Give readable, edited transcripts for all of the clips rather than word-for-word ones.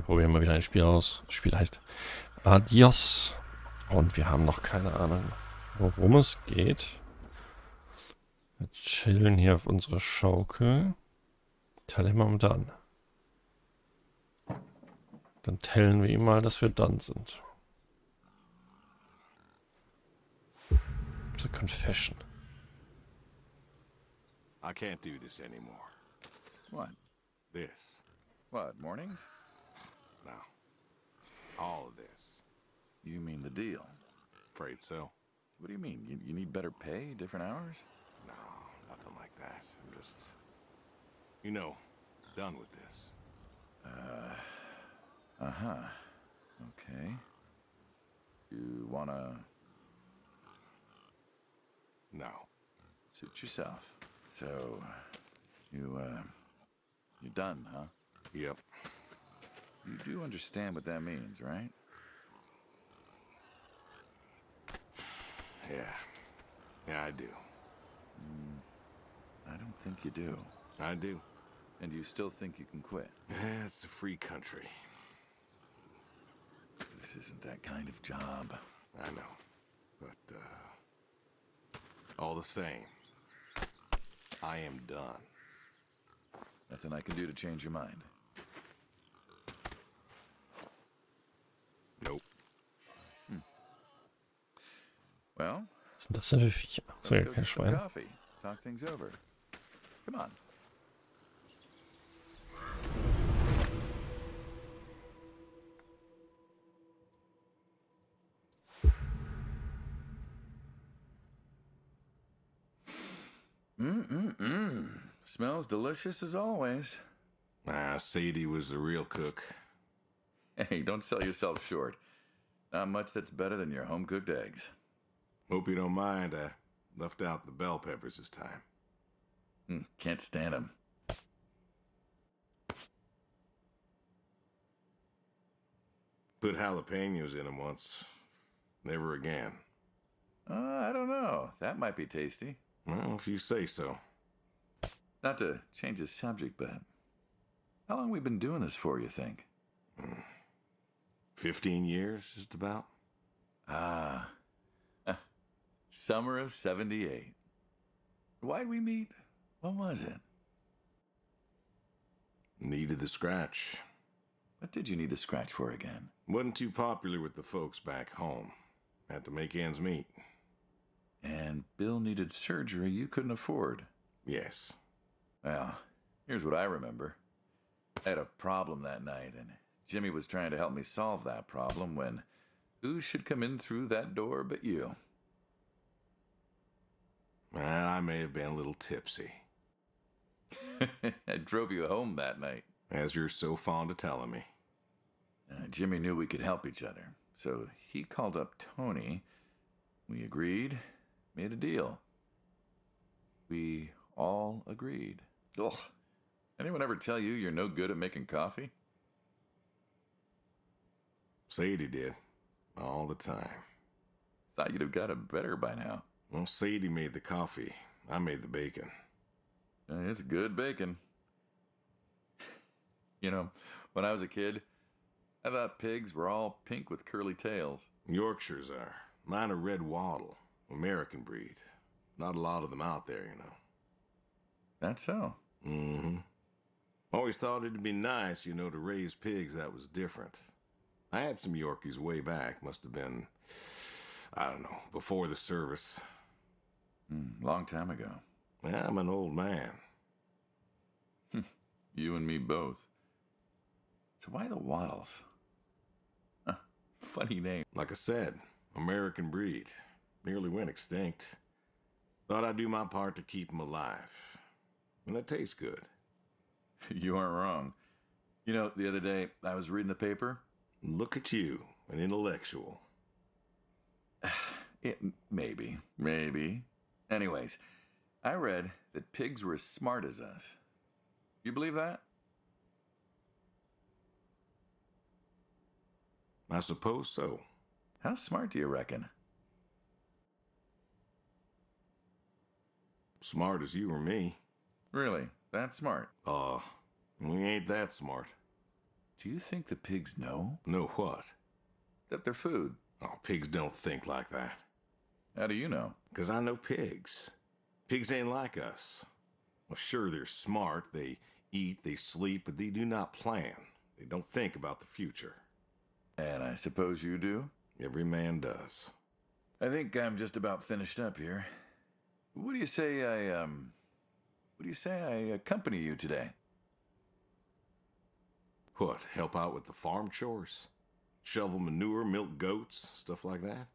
probieren mal wieder ein Spiel aus. Das Spiel heißt Adios. Und wir haben noch keine Ahnung, worum es geht. Wir chillen hier auf unserer Schaukel. Tell him I'm done. Dann tellen wir ihm mal, dass wir done sind. So Confession. I can't do this anymore. What? This. What, mornings? No. All of this. You mean the deal? Afraid so. What do you mean? You need better pay, different hours? No, nothing like that. I'm just, you know, done with this. Uh-huh. Okay. You wanna No. suit yourself? So, you're done, huh? Yep. You do understand what that means, right? Yeah. Yeah, I do. I don't think you do. I do. And you still think you can quit? Yeah, it's a free country. This isn't that kind of job. I know. But, all the same, I am done. Nothing I can do to change your mind. Nope. Well, Was sind das denn für Viecher? So, ja, let's go kein get some Schwein. coffee. Talk things over. Come on. Smells delicious as always. Sadie was the real cook. Hey, don't sell yourself short. Not much that's better than your home-cooked eggs. Hope you don't mind, I left out the bell peppers this time. Can't stand them. Put jalapenos in them once. Never again. I don't know. That might be tasty. Well, if you say so. Not to change the subject, but how long we been doing this for, you think? 15 years, just about. Summer of 78. Why'd we meet? What was it? Needed the scratch. What did you need the scratch for again? Wasn't too popular with the folks back home. Had to make ends meet. And Bill needed surgery you couldn't afford. Yes. Well, here's what I remember. I had a problem that night, and Jimmy was trying to help me solve that problem when who should come in through that door but you? Well, I may have been a little tipsy, I drove you home that night. as you're so fond of telling me. Jimmy knew we could help each other, so he called up Tony. We agreed, made a deal. We all agreed. Ugh. Anyone ever tell you you're no good at making coffee? Sadie did. All the time. Thought you'd have got it better by now. Well, Sadie made the coffee. I made the bacon. It's good bacon. You know, when I was a kid, I thought pigs were all pink with curly tails. Yorkshires are. Mine are red wattle. American breed. Not a lot of them out there, you know. That's so. Mm-hmm. Always thought it'd be nice, you know, to raise pigs that was different. I had some Yorkies way back. Must have been, I don't know, before the service. Long time ago. Yeah, I'm an old man. You and me both. So why the Waddles? Funny name. Like I said, American breed. Nearly went extinct. Thought I'd do my part to keep 'em alive. And that tastes good. You aren't wrong. You know, the other day, I was reading the paper. Look at you, an intellectual. Maybe. Anyways, I read that pigs were as smart as us. You believe that? I suppose so. How smart do you reckon? Smart as you or me. Really? That smart? We ain't that smart. Do you think the pigs know Know what? that they're food? Oh, pigs don't think like that. How do you know? 'Cause I know pigs. Pigs ain't like us. Well, sure, they're smart. They eat, they sleep, but they do not plan. They don't think about the future. And I suppose you do? Every man does. I think I'm just about finished up here. What do you say I accompany you today? What, help out with the farm chores? Shovel manure, milk goats, stuff like that?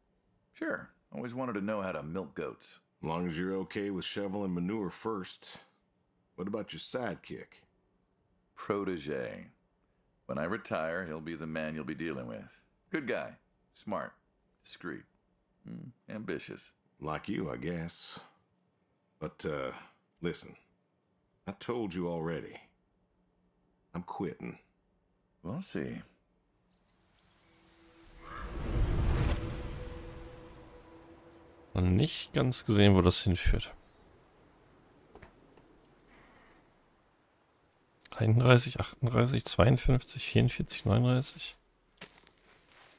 Sure. Always wanted to know how to milk goats. As long as you're okay with shoveling manure first. What about your sidekick? Protege. When I retire, he'll be the man you'll be dealing with. Good guy. Smart. Discreet. Ambitious. Like you, I guess. But, listen. I told you already. I'm quitting. We'll see. Und nicht ganz gesehen, wo das hinführt. 31, 38, 52, 44, 39.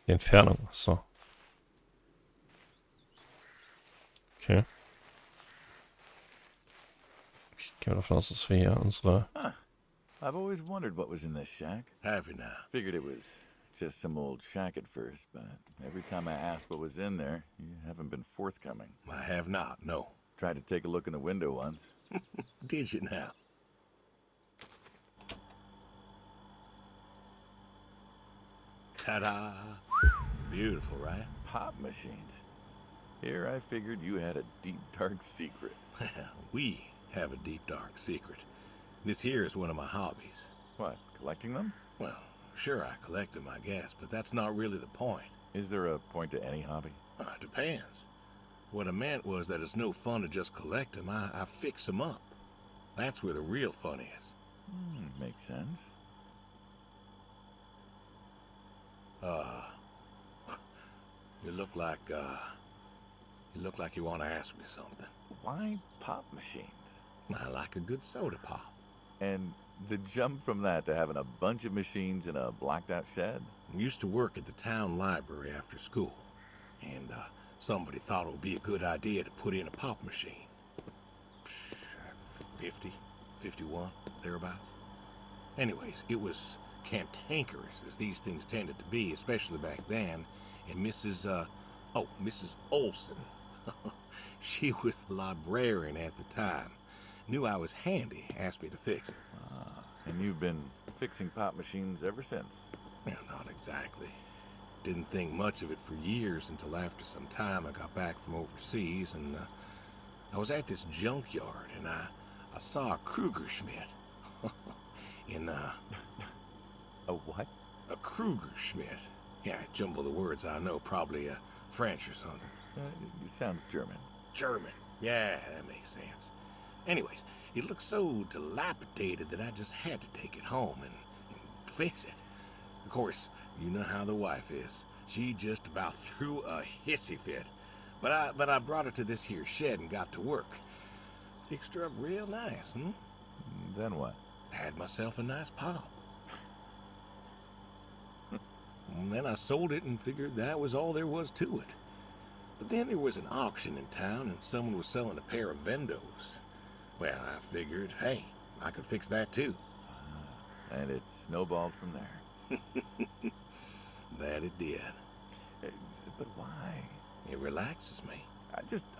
Die Entfernung, achso. Okay. Ich gehe davon aus, dass wir hier unsere... I've always wondered what was in this shack. Have you now? Figured it was just some old shack at first, but every time I asked what was in there, you haven't been forthcoming. I have not, no. Tried to take a look in the window once. Did you now? Ta-da! Beautiful, right? Pop machines. Here I figured you had a deep, dark secret. We have a deep, dark secret. This here is one of my hobbies. What, collecting them? Well, sure, I collect them, I guess, but that's not really the point. Is there a point to any hobby? It depends. What I meant was that it's no fun to just collect them. I fix them up. That's where the real fun is. Makes sense. You look like you want to ask me something. Why pop machines? I like a good soda pop. And the jump from that to having a bunch of machines in a blacked out shed? I used to work at the town library after school, and somebody thought it would be a good idea to put in a pop machine. 50, 51, thereabouts. Anyways, it was cantankerous, as these things tended to be, especially back then, and Mrs. Olson. She was the librarian at the time. Knew I was handy, asked me to fix it. And you've been fixing pop machines ever since? Well, not exactly. Didn't think much of it for years until after some time I got back from overseas, and I was at this junkyard, and I saw a Kruger Schmidt. A what? A Kruger Schmidt. Yeah, I jumble the words, I know, probably French or something. It sounds German. German. Yeah, that makes sense. Anyways, it looked so dilapidated that I just had to take it home and fix it. Of course, you know how the wife is. She just about threw a hissy fit. But I brought her to this here shed and got to work. Fixed her up real nice, Then what? Had myself a nice pop. And then I sold it and figured that was all there was to it. But then there was an auction in town and someone was selling a pair of Vendos. Well, I figured, hey, I could fix that too. And it snowballed from there. That it did. But why? It relaxes me.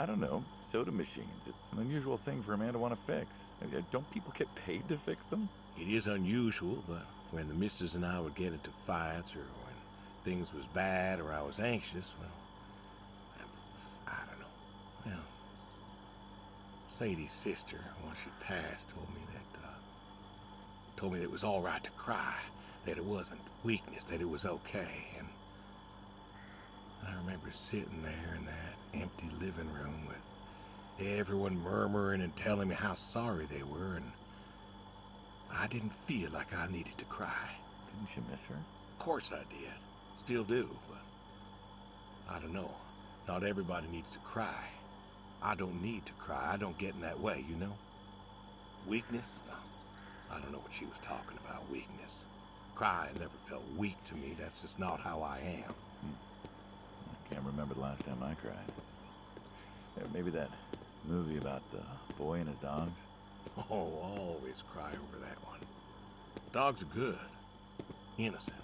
I don't know, soda machines. It's an unusual thing for a man to want to fix. Don't people get paid to fix them? It is unusual, but when the missus and I would get into fights or when things was bad or I was anxious, well, I don't know. Well, Sadie's sister, once she passed, told me that it was all right to cry, that it wasn't weakness, that it was okay. And I remember sitting there in that empty living room with everyone murmuring and telling me how sorry they were, and I didn't feel like I needed to cry. Didn't you miss her? Of course I did. Still do, but I don't know. Not everybody needs to cry. I don't need to cry. I don't get in that way, you know? Weakness? No. I don't know what she was talking about, weakness. Crying never felt weak to me. That's just not how I am. I can't remember the last time I cried. Maybe that movie about the boy and his dogs. Oh, always cry over that one. Dogs are good. Innocent.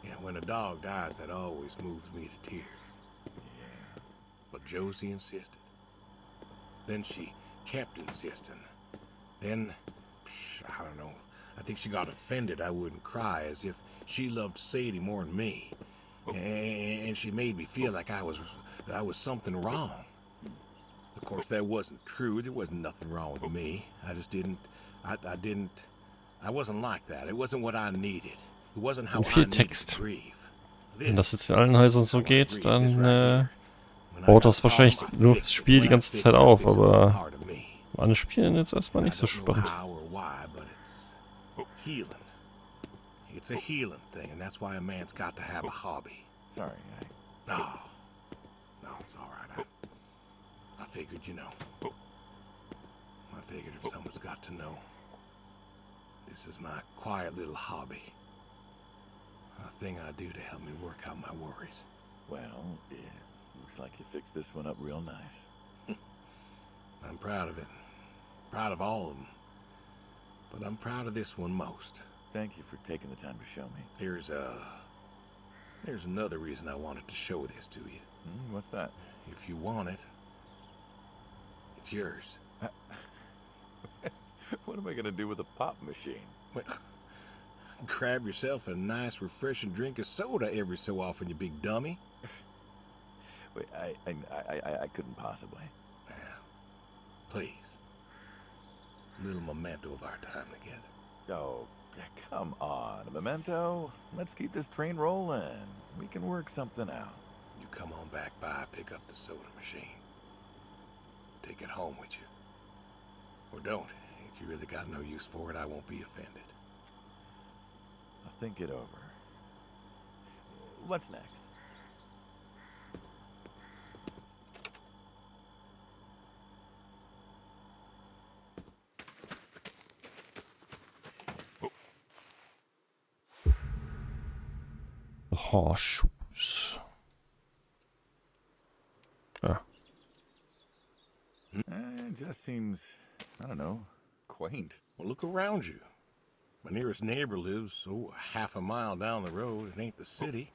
Yeah, when a dog dies, that always moves me to tears. Yeah. But Josie insisted. Then she kept insisting. Then, I don't know, I think she got offended I wouldn't cry, as if she loved Sadie more than me. And she made me feel like I was something wrong. Of course, that wasn't true. There wasn't nothing wrong with me. I just didn't, I wasn't like that. It wasn't what I needed. It wasn't how Und I viel needed Text. to grieve. Wenn das jetzt in allen Häusern so geht, dann baut das wahrscheinlich nur das Spiel die ganze Zeit auf, aber alle spielen jetzt erstmal nicht so spannend. It's a healing thing, and that's why a man's got to have a hobby. Sorry, No, it's all right. I figured, you know. I figured if someone's got to know, this is my quiet little hobby. A thing I do to help me work out my worries. Well, yeah, looks like you fixed this one up real nice. I'm proud of it. Proud of all of them. But I'm proud of this one most. Thank you for taking the time to show me. There's another reason I wanted to show this to you. What's that? If you want it, it's yours. What am I going to do with a pop machine? Well, grab yourself a nice, refreshing drink of soda every so often, you big dummy. Wait, I couldn't possibly. Yeah. Please. A little memento of our time together. Oh, come on. A memento? Let's keep this train rolling. We can work something out. You come on back by, pick up the soda machine. Take it home with you. Or don't. If you really got no use for it, I won't be offended. I'll think it over. What's next? Horseshoes. Ah. It just seems, I don't know, quaint. Well, look around you. My nearest neighbor lives, half a mile down the road. It ain't the city.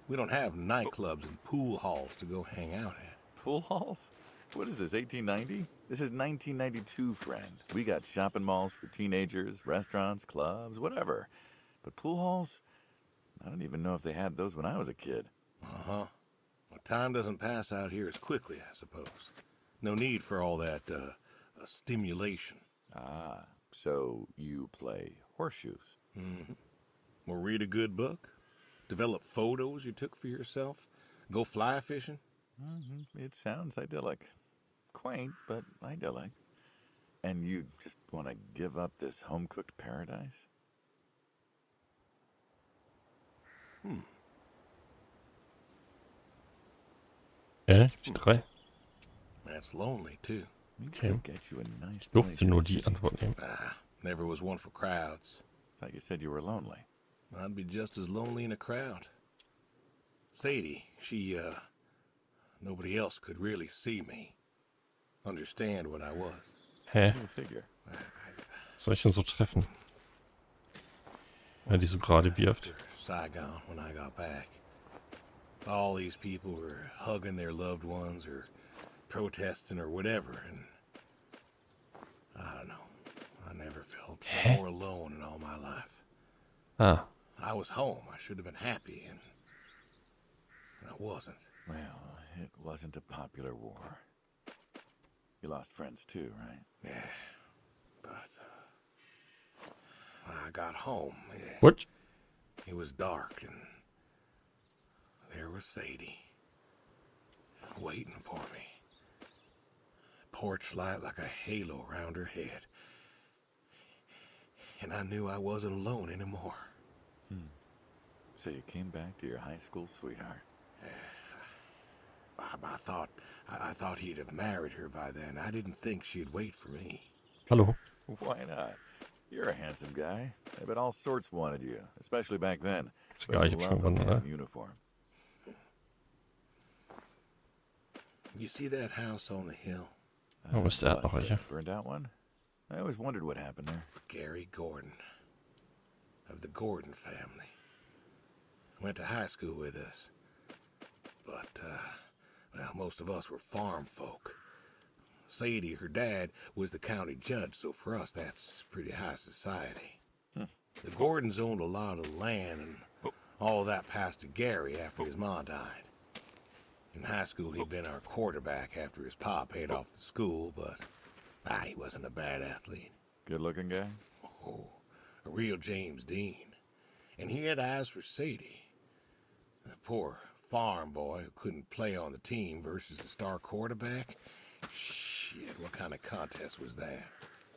We don't have nightclubs and pool halls to go hang out at. Pool halls? What is this, 1890? This is 1992, friend. We got shopping malls for teenagers, restaurants, clubs, whatever. But pool halls? I don't even know if they had those when I was a kid. Uh-huh. Well, time doesn't pass out here as quickly, I suppose. No need for all that, stimulation. Ah, so you play horseshoes. Mm-hmm. Or read a good book. Develop photos you took for yourself. Go fly fishing. Mm-hmm. It sounds idyllic. Quaint, but idyllic. And you just want to give up this home-cooked paradise? Ja, die 3. That's lonely, too. Okay. Get you a nice Ich durfte nur die Antwort nehmen. Never was one for crowds. Thought you said you were lonely. I'd be just as lonely in a crowd. Sadie, nobody else could really see me. Understand what I was. Hä? Go figure. Was soll ich denn so treffen? Ja, die so gerade wirft. Saigon when I got back. All these people were hugging their loved ones or protesting or whatever, and I don't know. I never felt more alone in all my life. Ah. I was home. I should have been happy, and I wasn't. Well, it wasn't a popular war. You lost friends too, right? Yeah, but I got home. Yeah. What? It was dark, and there was Sadie waiting for me. Porch light like a halo around her head. And I knew I wasn't alone anymore. So you came back to your high school sweetheart. I thought he'd have married her by then. I didn't think she'd wait for me. Hallo? Why not? You're a handsome guy. I bet all sorts wanted you, especially back then. Ist egal, ich hab schon gewonnen, oder? Uniform. You see that house on the hill? Oh, ist der noch welche? Burned out one? I always wondered what happened there. Gary Gordon, of the Gordon family. Went to high school with us. But, well, most of us were farm folk. Sadie, her dad, was the county judge, so for us that's pretty high society. The Gordons owned a lot of land, and all that passed to Gary after his ma died. In high school, he'd been our quarterback after his pa paid off the school, but he wasn't a bad athlete. Good-looking guy? Oh, a real James Dean. And he had eyes for Sadie. The poor farm boy who couldn't play on the team versus the star quarterback. Shit, what kind of contest was that?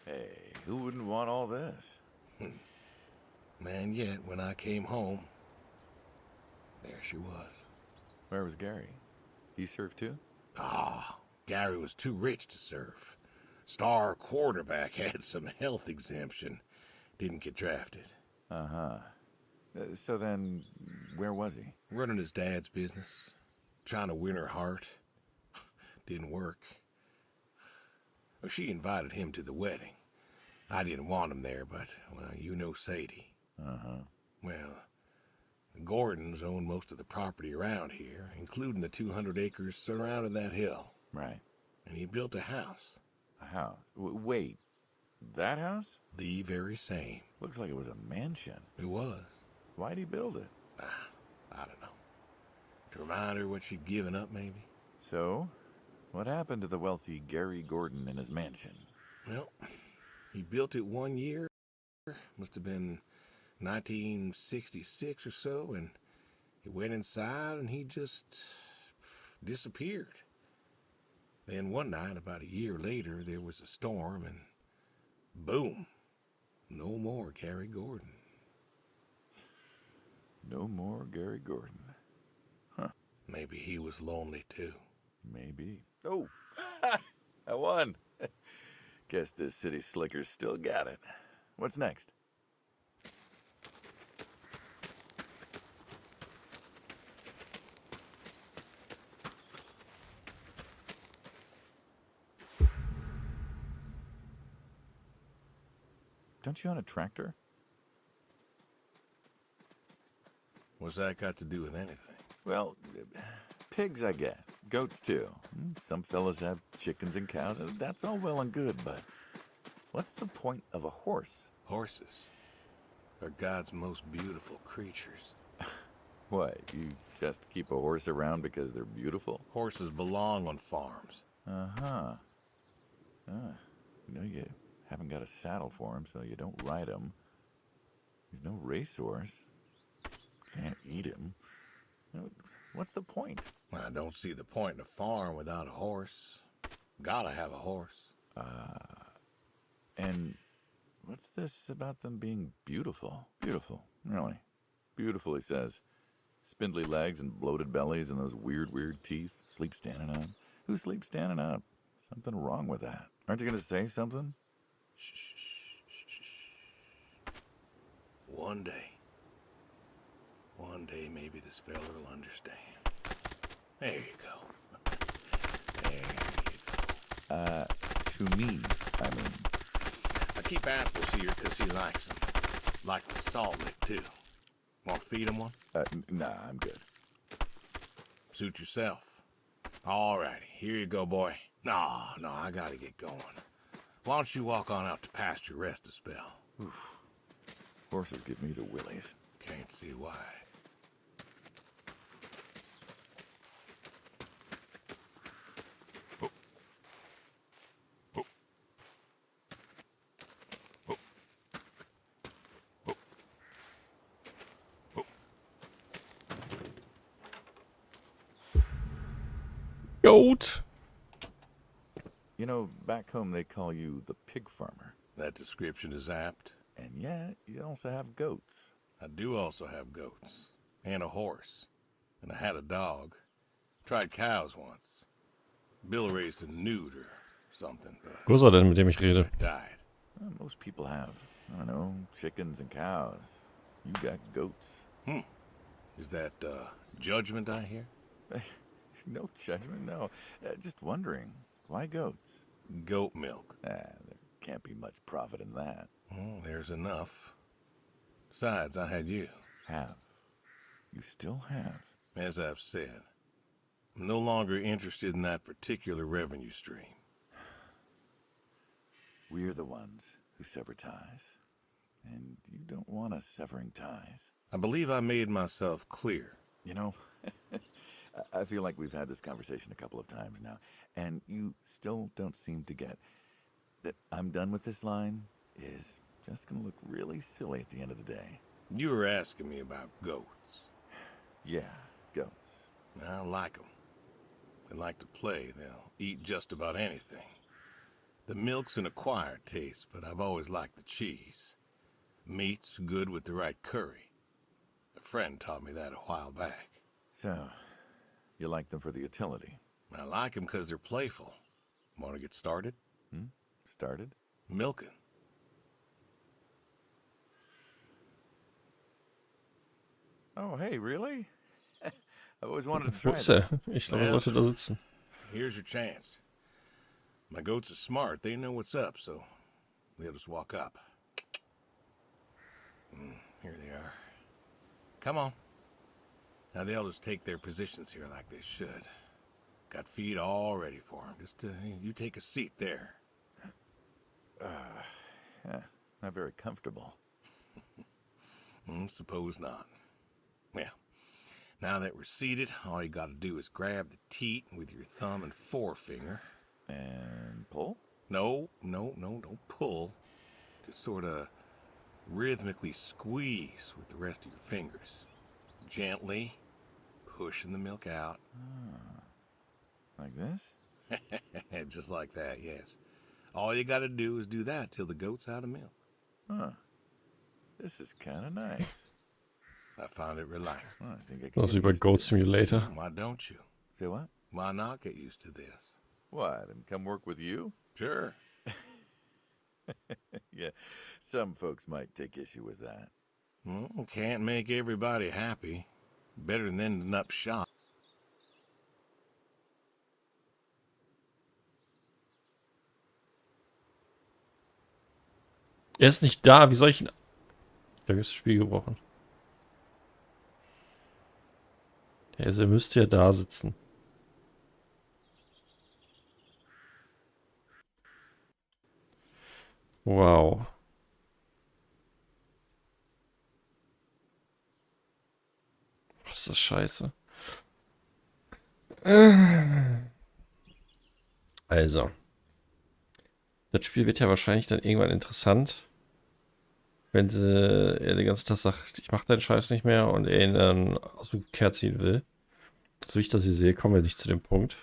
Hey, who wouldn't want all this? Man, yet when I came home, there she was. Where was Gary? He surfed too? Gary was too rich to surf. Star quarterback had some health exemption. Didn't get drafted. Uh-huh. So then, where was he? Running his dad's business. Trying to win her heart. Didn't work. Well, she invited him to the wedding. I didn't want him there, but, well, you know Sadie. Uh-huh. Well, the Gordons own most of the property around here, including the 200 acres surrounding that hill. Right. And he built a house. A house? Wait, that house? The very same. Looks like it was a mansion. It was. Why'd he build it? I don't know. To remind her what she'd given up, maybe? So, what happened to the wealthy Gary Gordon in his mansion? Well, he built it 1 year. Must have been 1966 or so, and he went inside and he just disappeared. Then one night, about a year later, there was a storm and boom, no more Gary Gordon. No more Gary Gordon. Huh. Maybe he was lonely too. Maybe. Oh, I won. Guess this city slicker's still got it. What's next? Don't you own a tractor? What's that got to do with anything? Well, pigs I get. Goats too. Some fellas have chickens and cows. That's all well and good, but what's the point of a horse? Horses are God's most beautiful creatures. What, you just keep a horse around because they're beautiful? Horses belong on farms. Uh-huh. You haven't got a saddle for him, so you don't ride him. He's no racehorse. Can't eat him. What's the point? I don't see the point in a farm without a horse. Gotta have a horse. And what's this about them being beautiful? Beautiful, really. Beautiful, he says. Spindly legs and bloated bellies and those weird teeth. Sleep standing up. Who sleeps standing up? Something wrong with that. Aren't you going to say something? Shh. One day maybe this fella will understand. There you go. There you go. To me, I mean. I keep apples here because he likes them. Likes the salt lick, too. Want to feed him one? Nah, I'm good. Suit yourself. All righty, here you go, boy. No, I gotta get going. Why don't you walk on out to pasture, rest a spell? Oof. Horses give me the willies. Can't see why. Goat! You know, back home they call you the pig farmer. That description is apt. And yet, you also have goats. I do also have goats. And a horse. And I had a dog. Tried cows once. Bill raised a newt or something, but Wo ist er denn, mit dem ich rede? died. Well, most people have. I don't know, chickens and cows. You got goats. Is that, judgment I hear? No judgment, no. Just wondering, why goats? Goat milk. There can't be much profit in that. Well, there's enough. Besides, I had you. Have. You still have. As I've said, I'm no longer interested in that particular revenue stream. We're the ones who sever ties. And you don't want us severing ties. I believe I made myself clear. You know, I feel like we've had this conversation a couple of times now, and you still don't seem to get that I'm done with this line is just going to look really silly at the end of the day. You were asking me about goats. Yeah, goats. I like them. They like to play. They'll eat just about anything. The milk's an acquired taste, but I've always liked the cheese. Meat's good with the right curry. A friend taught me that a while back. So, you like them for the utility? I like them because they're playful. Want to get started? Started? Milking. Oh, hey, really? I've always wanted to Wo try ist that. er? Ich glaube, er wollte da sitzen. Here's your chance. My goats are smart. They know what's up, so they'll just walk up. Here they are. Come on. Now they'll just take their positions here like they should. Got feed all ready for them. Just you take a seat there. Not very comfortable. Suppose not. Yeah. Now that we're seated, all you gotta do is grab the teat with your thumb and forefinger. And pull? No, don't pull. Just sort of rhythmically squeeze with the rest of your fingers. Gently pushing the milk out. Like this? Just like that, yes. All you gotta do is do that till the goat's out of milk. Huh. This is kind of nice. I found it relaxing. Well, I think I can Also get über used to Goat this. Simulator. Why don't you? Say what? Why not get used to this? What, and come work with you? Sure. Yeah, some folks might take issue with that. Well, can't make everybody happy. Better than ending up shot. Er ist nicht da. Wie soll ich ihn... Da ist das Spiel gebrochen. Er müsste ja da sitzen. Wow. Was ist das scheiße? Also. Das Spiel wird ja wahrscheinlich dann irgendwann interessant, wenn er den ganzen Tag sagt, ich mach deinen Scheiß nicht mehr und er ihn dann aus dem Verkehr ziehen will. So wie ich das hier sehe, kommen wir nicht zu dem Punkt.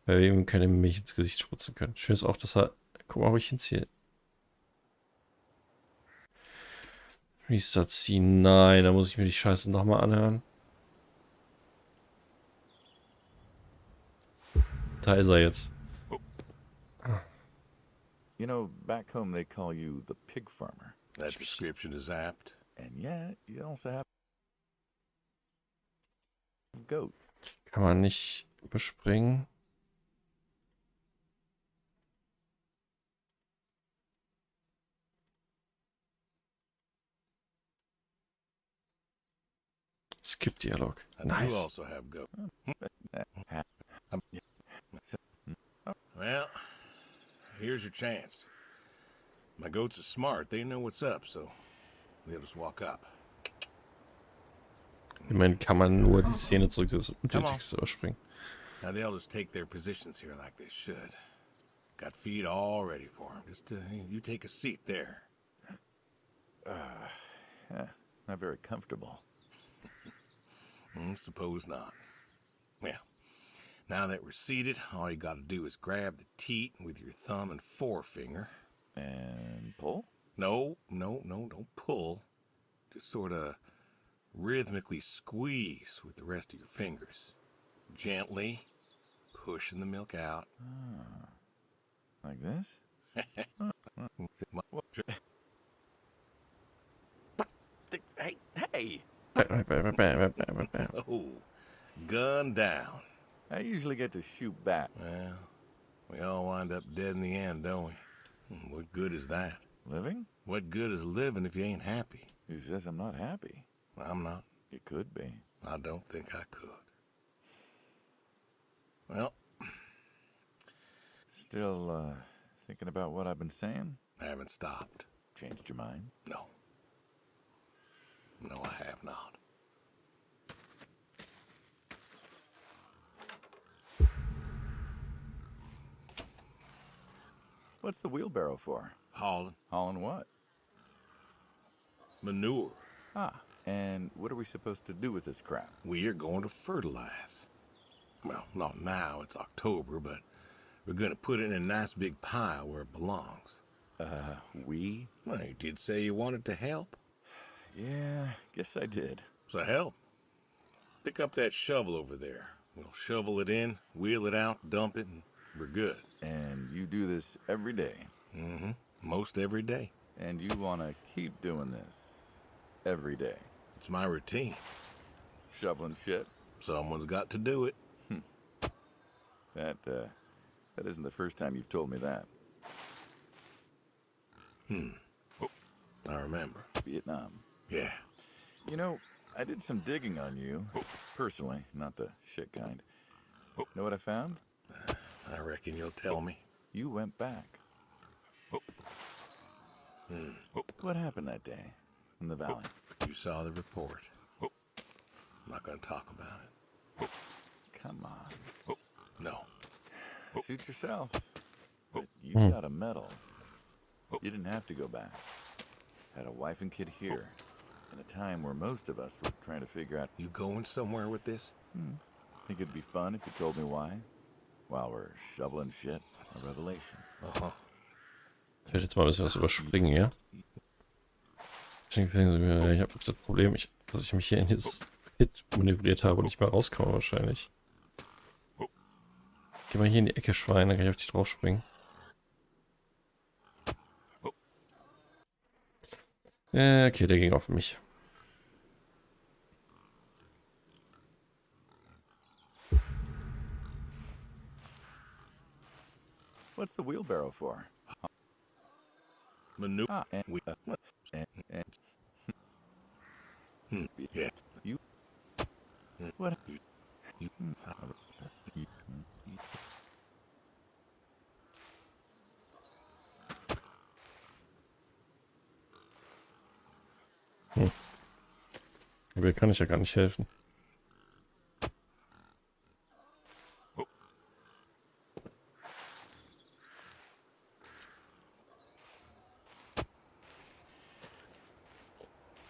Weil wir ihm keine Milch ins Gesicht spritzen können. Schön ist auch, dass er... Guck mal, wo ich hinziehe. Restart ziehen. Nein, da muss ich mir die Scheiße nochmal anhören. Da ist er jetzt. You know, back home they call you the pig farmer. That description is apt. And yet, you also have a goat. Kann man nicht überspringen. Skip-Dialog. I do Nice. also have goat. Well, here's your chance. My goats are smart. They know what's up, so they'll just walk up. Immerhin kann man nur die Szene zurücksetzen und den Text überspringen. Now they'll just take their positions here like they should. Got feed all ready for them. Just you take a seat there. Not very comfortable. Suppose not. Yeah. Now that we're seated, all you gotta do is grab the teat with your thumb and forefinger. And pull? No, don't pull. Just sort of rhythmically squeeze with the rest of your fingers. Gently pushing the milk out. Like this? Hey, Oh, gun down. I usually get to shoot back. Well, we all wind up dead in the end, don't we? What good is that? Living? What good is living if you ain't happy? Who says I'm not happy? I'm not. You could be. I don't think I could. Well, Still, thinking about what I've been saying? I haven't stopped. Changed your mind? No. No, I have not. What's the wheelbarrow for? Hauling. Hauling what? Manure. Ah, and what are we supposed to do with this crap? We are going to fertilize. Well, not now, it's October, but we're going to put it in a nice big pile where it belongs. We? Well, you did say you wanted to help. Yeah, guess I did. So help. Pick up that shovel over there. We'll shovel it in, wheel it out, dump it, and we're good. And you do this every day. Mm-hmm. Most every day. And you want to keep doing this every day. It's my routine. Shoveling shit. Someone's got to do it. That isn't the first time you've told me that. I remember. Vietnam. Yeah. You know, I did some digging on you. Personally, not the shit kind. Know what I found? I reckon you'll tell me. You went back. What happened that day in the valley? You saw the report. I'm not going to talk about it. Come on. No. Suit yourself. But you got a medal. You didn't have to go back. Had a wife and kid here. In a time where most of us were trying to figure out... You going somewhere with this? Think it'd be fun if you told me why? While we're shoveling shit. A revelation. Uh-huh. Ich werde jetzt mal ein bisschen was überspringen, ja? Ich habe das Problem, dass ich mich hier in dieses Pit manövriert habe und nicht mehr rauskomme wahrscheinlich. Geh mal hier in die Ecke, Schwein, dann kann ich auf dich draufspringen. Okay, der ging auf mich. What's the wheelbarrow for? Manure. Ah, and We, yeah. you... What? You, Aber kann ich ja gar nicht helfen.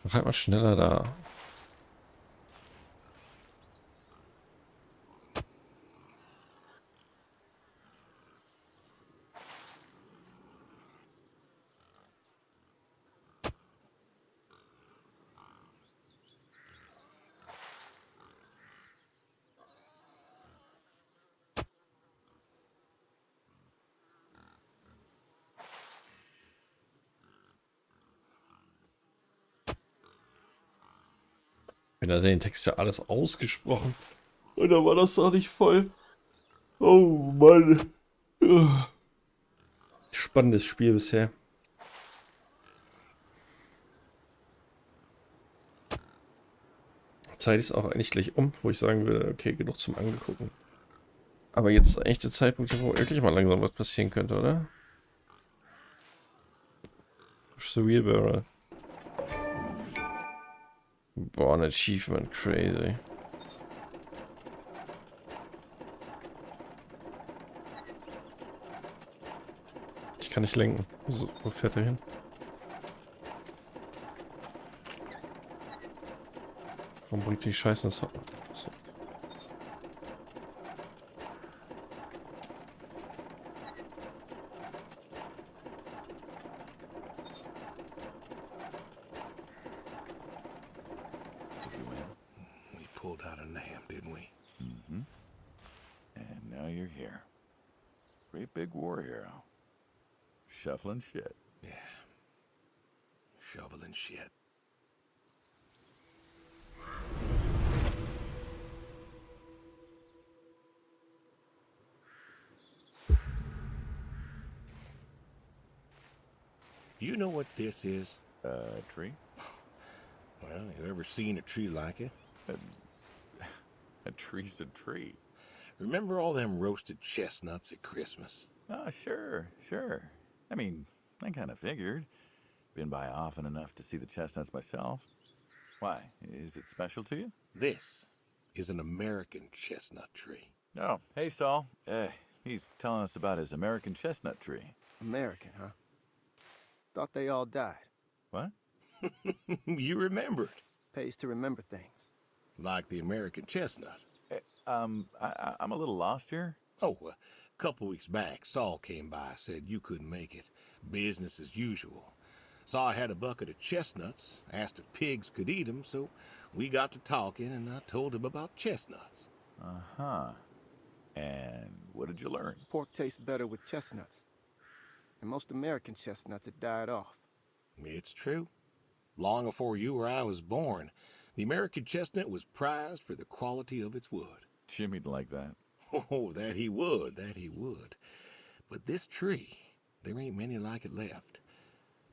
Mach halt mal schneller da. Wenn er den Text ja alles ausgesprochen. Und dann war das doch nicht voll. Oh Mann. Spannendes Spiel bisher. Zeit ist auch eigentlich gleich um, wo ich sagen würde, okay, genug zum Angegucken. Aber jetzt ist eigentlich der Zeitpunkt, wo wirklich mal langsam was passieren könnte, oder? Push the wheelbarrow. Boah, ein Achievement, crazy. Ich kann nicht lenken. Wo fährt er hin? Warum bringt die Scheiße ins Haus? So. we pulled out a nam, didn't we? And now you're here. Great big war hero. Shuffling shit. Yeah. Shoveling shit. You know what this is? Tree? Well, you ever seen a tree like it? A tree's a tree. Remember all them roasted chestnuts at Christmas? Oh, sure. I mean, I kind of figured. Been by often enough to see the chestnuts myself. Why? Is it special to you? This is an American chestnut tree. Oh, hey, Saul. He's telling us about his American chestnut tree. American, huh? Thought they all died. What? You remembered. Pays to remember things. Like the American chestnut. I'm a little lost here. Oh, a couple weeks back, Saul came by, said you couldn't make it. Business as usual. Saw I had a bucket of chestnuts, asked if pigs could eat them, so we got to talking, and I told him about chestnuts. Uh-huh. And what did you learn? Pork tastes better with chestnuts. And most American chestnuts had died off. It's true. Long before you or I was born, the American chestnut was prized for the quality of its wood. Jimmy'd like that. Oh, that he would. But this tree, there ain't many like it left.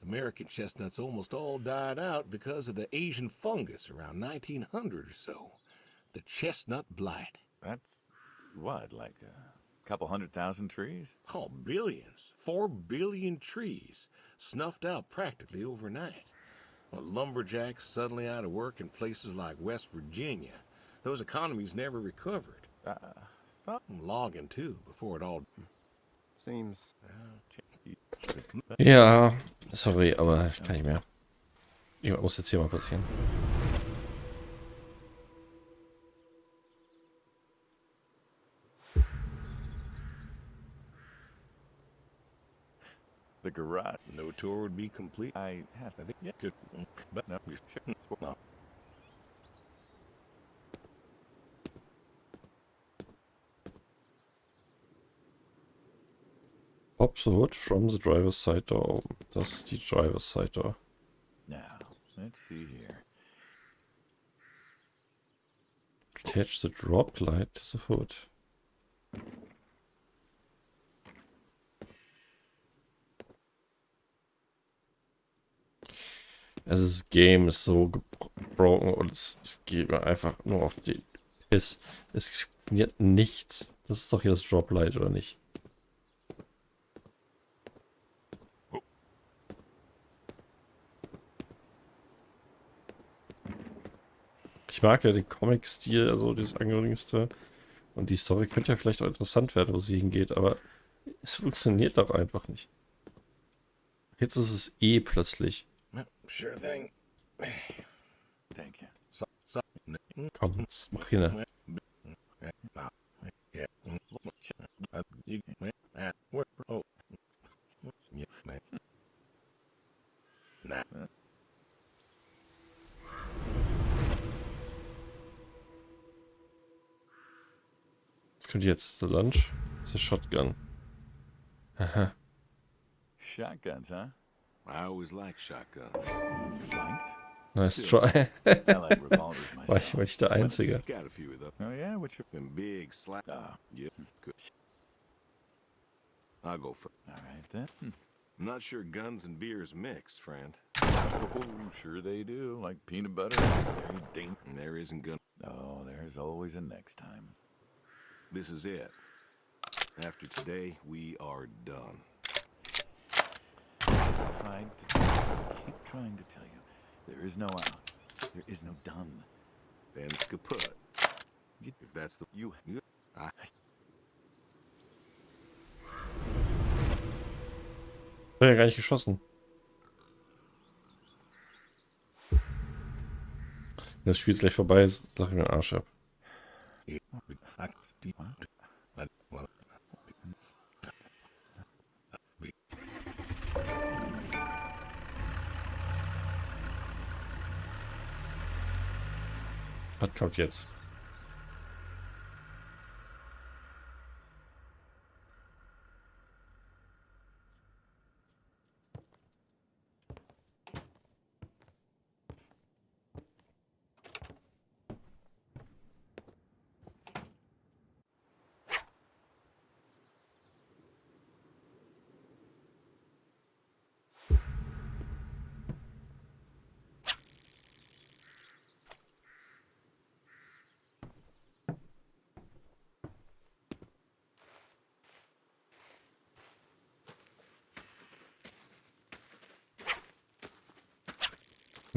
American chestnuts almost all died out because of the Asian fungus around 1900 or so. The chestnut blight. That's, what, like a couple 100,000 trees? Oh, billions. 4 billion trees snuffed out practically overnight. Well, lumberjacks suddenly out of work in places like West Virginia. Those economies never recovered. Logging, too, before it all... Seems... Ja, sorry, aber ich kann nicht mehr. Irgendwas muss jetzt hier mal passieren. The garage. No tour would be complete. I think, yeah. Good. But No, you sure? no. Pop the hood from the driver's side door. Das ist die driver's side door. Now, let's see here. Attach the drop light to the hood. Also das Game ist so gebrochen und es geht mir einfach nur auf die Piss. Es funktioniert nichts. Das ist doch hier das Droplight, oder nicht? Ich mag ja den Comic-Stil, also dieses Angeringste. Und die Story könnte ja vielleicht auch interessant werden, wo sie hingeht, aber es funktioniert doch einfach nicht. Jetzt ist es eh plötzlich. Sure thing. Thank you. Komm, jetzt mach hier eine. Was kommt jetzt? The Lunch? Das ist eine Shotgun. Haha. Shotguns, huh? I always like shotguns. Liked? Nice try. I like revolvers War myself. ich der Einzige. Got a few of them. Oh, yeah? What's your... Them big slap. Ah, Yep, good. I'll go for. all right, then. I'm not sure guns and beers mix, friend. Oh, sure they do. Like peanut butter. Very dangerous. And there isn't gun. Oh, there's always a next time. This is it. After today, we are done. Keep trying to tell you. There is no out. There is no done. Then kaput. You- If that's the You... I, Ich hab ja gar nicht geschossen. Wenn das Spiel jetzt gleich vorbei ist, lach ich mir den Arsch ab. well, Was kommt jetzt?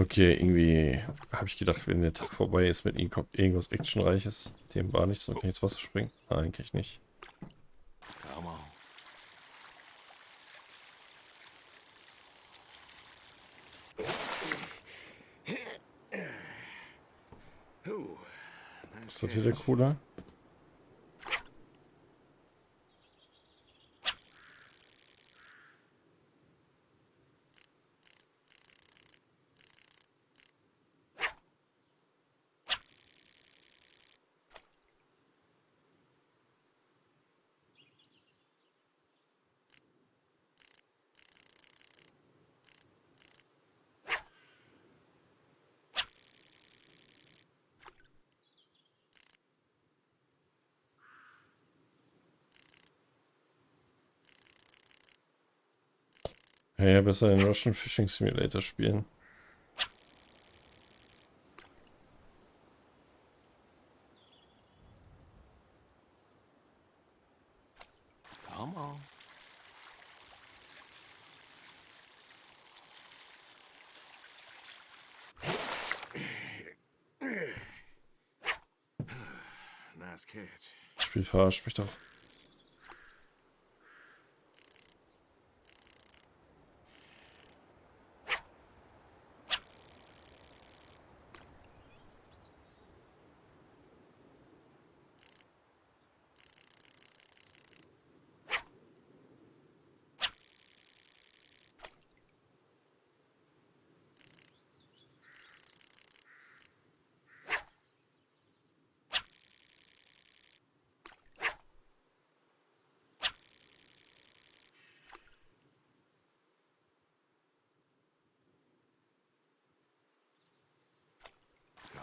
Okay, irgendwie habe ich gedacht, wenn der Tag vorbei ist, mit ihm kommt irgendwas Actionreiches. Dem war nichts, dann kann ich ins Wasser springen. Nein, kann ich nicht. Come on. Ooh, nice Ist das hier der catch. Cooler? Ja, besser den Russian Fishing Simulator spielen. Come on. Nice catch. Das Spiel verarscht mich doch.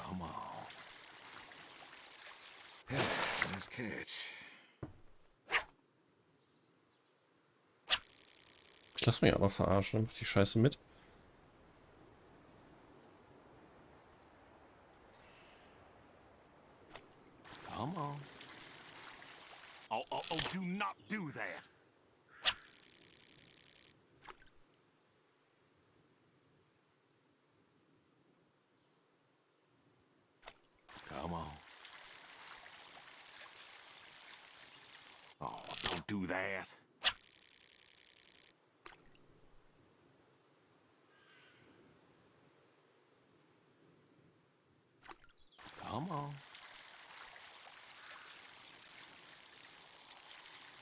Come on. Nice catch. Ich lasse mich auch noch verarschen, dann mach die Scheiße mit. Come on. Oh, do not do that. Come on. Oh, don't do that. Come on.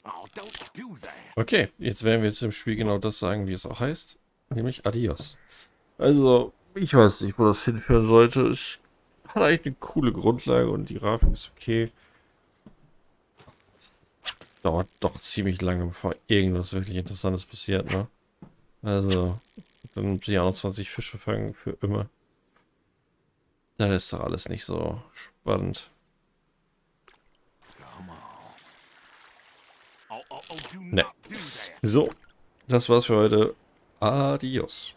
Oh, don't do that. Okay, jetzt werden wir jetzt im Spiel genau das sagen, wie es auch heißt. Nämlich Adios. Also, ich weiß nicht, wo das hinführen sollte. Es hat eigentlich eine coole Grundlage und die Grafik ist okay. Dauert doch ziemlich lange, bevor irgendwas wirklich Interessantes passiert, ne? Also, dann muss ich auch noch 20 Fische fangen für immer. Das ist doch alles nicht so spannend. Come on. Oh, do Ne. not do that. So, das war's für heute. Adios.